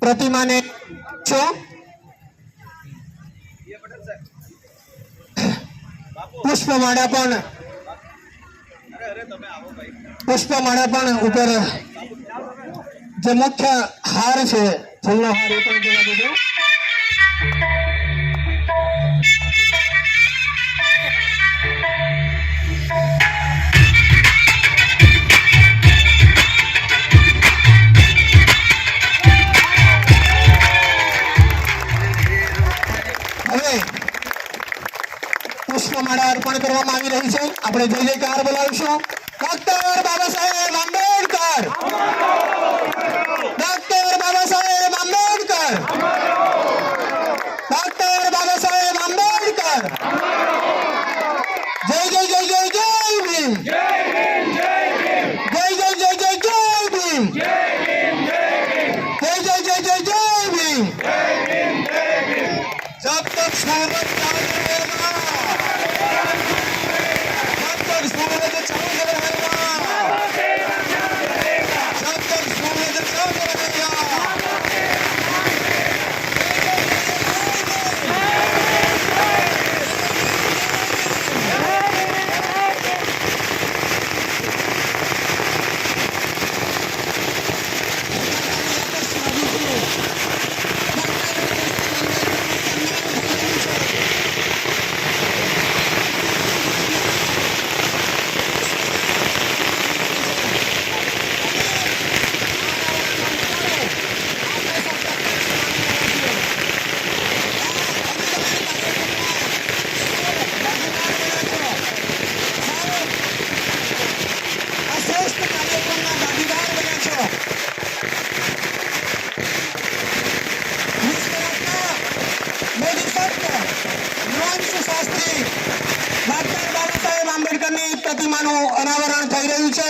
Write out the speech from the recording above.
પ્રતિમાને છો પુષ્પમાળા પણ ઉપર જે મુખ્ય હાર છે ફૂલનો હાર એ પણ જોવા દીધો. પુષ્પમાળા અર્પણ કરવામાં આવી રહી છે. આપણે જય જયકાર બોલાવીશું. Doctor Baba Saheb Ambedkar, doctor Baba Saheb Ambedkar, doctor Baba Saheb Ambedkar. જય જય જય જય જય ભીમ, જય જય જય જય જય ભીમ, જય જય જય જય જય ભીમ. जब तक सूरज चांद रहेगा, जब तक सूरज चांद रहेगा, जब तक सूरज चांद रहेगा. શાસ્ત્રી ડોક્ટર બાબા સાહેબ આંબેડકરની પ્રતિમાનું અનાવરણ થઈ રહ્યું છે.